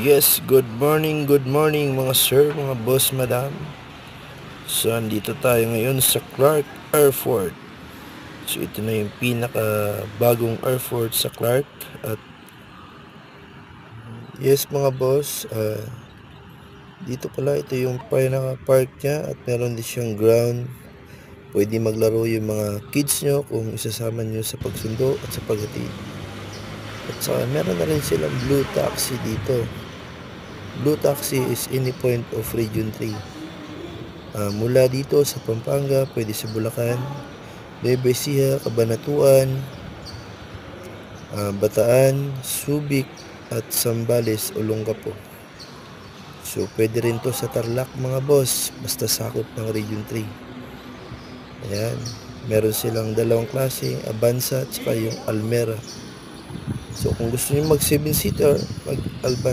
Yes, good morning mga sir, mga boss, madam. So, andito tayo ngayon sa Clark Airport. So, ito na yung pinaka bagong airport sa Clark. At yes mga boss, dito pala ito yung pinaka park niya at meron din siyang ground. Pwede maglaro yung mga kids nyo kung isasama nyo sa pagsundo at sa paghatid. At saka meron na rin silang blue taxi dito. Blue taxi is any point of Region 3. Mula dito sa Pampanga, pwede sa Bulacan, Nueva Ecija, Cabanatuan, Bataan, Subic, at Zambales, Olongapo. So, pwede rin to sa Tarlac mga boss, basta sakop ng Region 3. Ayan, meron silang dalawang klase, Avanza at saka yung Almera. So, kung gusto nyo mag 7-seater, mag